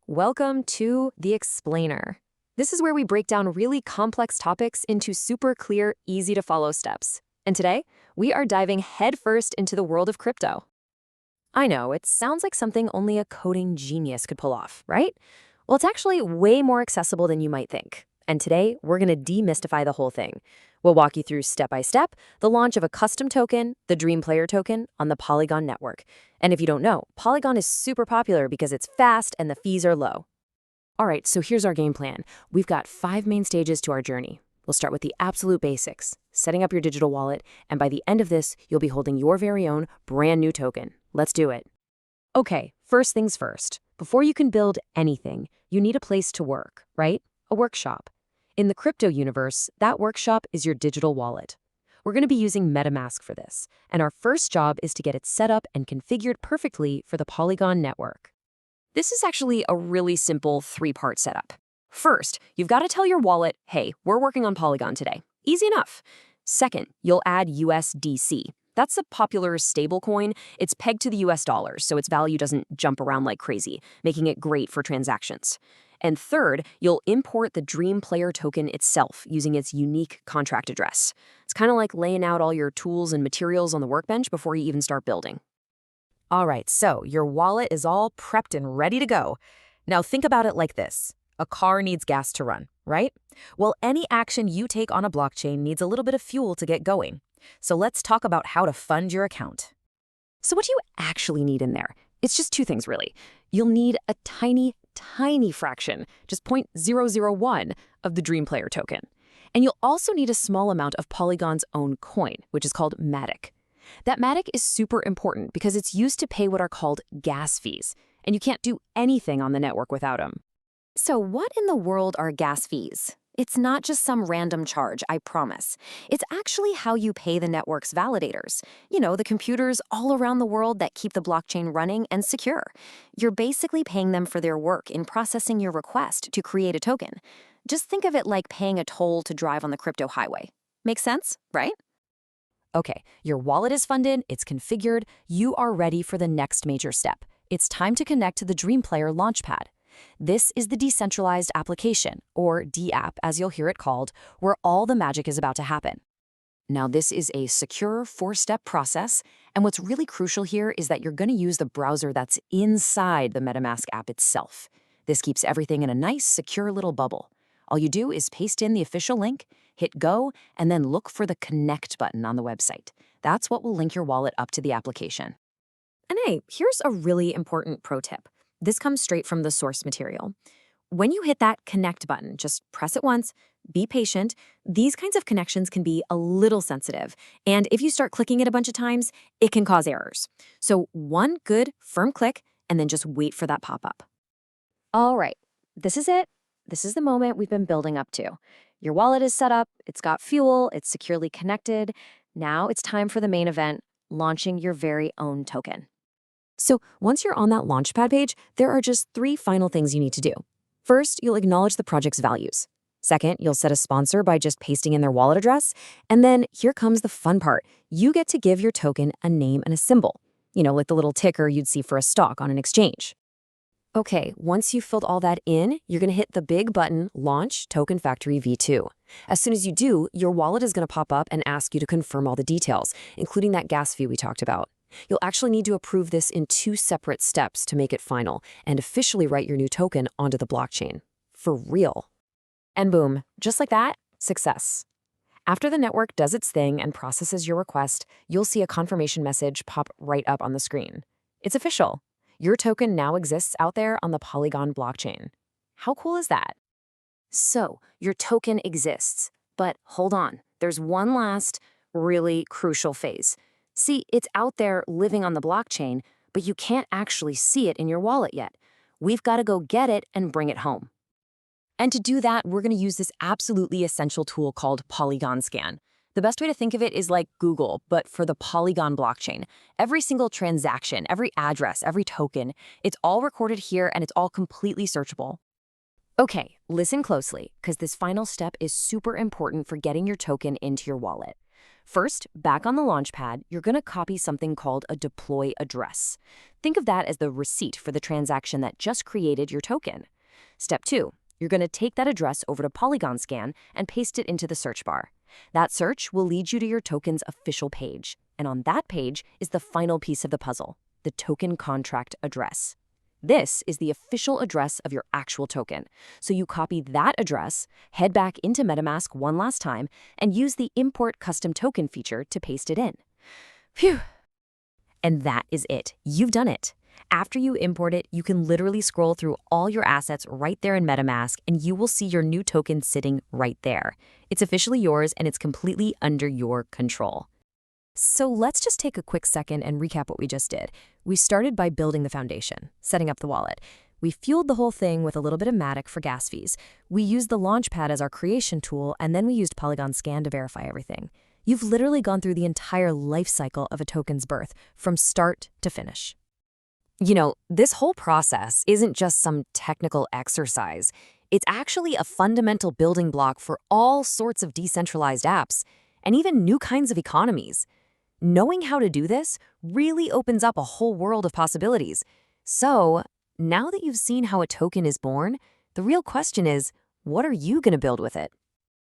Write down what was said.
Welcome to The Explainer. This is where we break down really complex topics into super clear, easy to follow steps. And today, we are diving headfirst into the world of crypto. I know, it sounds like something only a coding genius could pull off, right? Well, it's actually way more accessible than you might think. And today, we're going to demystify the whole thing. We'll walk you through step by step the launch of a custom token, the Dream Player token, on the Polygon network. And if you don't know, Polygon is super popular because it's fast and the fees are low. All right, so here's our game plan. We've got 5 main stages to our journey. We'll start with the absolute basics, setting up your digital wallet, and by the end of this, you'll be holding your very own brand new token. Let's do it. Okay, first things first. Before you can build anything, you need a place to work, right? A workshop. In the crypto universe, that workshop is your digital wallet. We're going to be using MetaMask for this, and our first job is to get it set up and configured perfectly for the Polygon network. This is actually a really simple 3-part setup. First, you've got to tell your wallet, hey, we're working on Polygon today. Easy enough. Second, you'll add USDC. That's a popular stablecoin. It's pegged to the US dollar, so its value doesn't jump around like crazy, making it great for transactions. And third, you'll import the Dream Player token itself using its unique contract address. It's kind of like laying out all your tools and materials on the workbench before you even start building. All right, so your wallet is all prepped and ready to go. Now think about it like this. A car needs gas to run, right? Well, any action you take on a blockchain needs a little bit of fuel to get going. So let's talk about how to fund your account. So what do you actually need in there? It's just 2 things, really. You'll need a tiny fraction, just 0.001 of the Dream Player token. And you'll also need a small amount of Polygon's own coin, which is called Matic. That Matic is super important because it's used to pay what are called gas fees, and you can't do anything on the network without them. So what in the world are gas fees? It's not just some random charge, I promise. It's actually how you pay the network's validators. You know, the computers all around the world that keep the blockchain running and secure. You're basically paying them for their work in processing your request to create a token. Just think of it like paying a toll to drive on the crypto highway. Make sense, right? Okay, your wallet is funded, it's configured, you are ready for the next major step. It's time to connect to the Dream Player Launchpad. This is the decentralized application, or DApp as you'll hear it called, where all the magic is about to happen. Now, this is a secure 4-step process, and what's really crucial here is that you're going to use the browser that's inside the MetaMask app itself. This keeps everything in a nice, secure little bubble. All you do is paste in the official link, hit go, and then look for the connect button on the website. That's what will link your wallet up to the application. And hey, here's a really important pro tip. This comes straight from the source material. When you hit that connect button, just press it once, be patient. These kinds of connections can be a little sensitive, and if you start clicking it a bunch of times, it can cause errors. So one good, firm click, and then just wait for that pop-up. All right, this is it. This is the moment we've been building up to. Your wallet is set up, it's got fuel, it's securely connected. Now it's time for the main event, launching your very own token. So once you're on that Launchpad page, there are just 3 final things you need to do. First, you'll acknowledge the project's values. Second, you'll set a sponsor by just pasting in their wallet address. And then here comes the fun part. You get to give your token a name and a symbol. You know, like the little ticker you'd see for a stock on an exchange. Okay, once you've filled all that in, you're going to hit the big button, Launch Token Factory V2. As soon as you do, your wallet is going to pop up and ask you to confirm all the details, including that gas fee we talked about. You'll actually need to approve this in 2 separate steps to make it final and officially write your new token onto the blockchain. For real. And boom, just like that, success. After the network does its thing and processes your request, you'll see a confirmation message pop right up on the screen. It's official. Your token now exists out there on the Polygon blockchain. How cool is that? So, your token exists. But hold on, there's one last, really crucial phase. See, it's out there living on the blockchain, but you can't actually see it in your wallet yet. We've got to go get it and bring it home. And to do that, we're going to use this absolutely essential tool called Polygon Scan. The best way to think of it is like Google, but for the Polygon blockchain. Every single transaction, every address, every token, it's all recorded here and it's all completely searchable. Okay, listen closely, because this final step is super important for getting your token into your wallet. First, back on the Launchpad, you're going to copy something called a deploy address. Think of that as the receipt for the transaction that just created your token. Step 2, you're going to take that address over to Polygon Scan and paste it into the search bar. That search will lead you to your token's official page, and on that page is the final piece of the puzzle, the token contract address. This is the official address of your actual token. So you copy that address, head back into MetaMask one last time, and use the Import Custom Token feature to paste it in. Phew! And that is it. You've done it. After you import it, you can literally scroll through all your assets right there in MetaMask, and you will see your new token sitting right there. It's officially yours, and it's completely under your control. So let's just take a quick second and recap what we just did. We started by building the foundation, setting up the wallet. We fueled the whole thing with a little bit of Matic for gas fees. We used the Launchpad as our creation tool, and then we used Polygon Scan to verify everything. You've literally gone through the entire life cycle of a token's birth, from start to finish. You know, this whole process isn't just some technical exercise. It's actually a fundamental building block for all sorts of decentralized apps, and even new kinds of economies. Knowing how to do this really opens up a whole world of possibilities. So, now that you've seen how a token is born, the real question is, what are you going to build with it?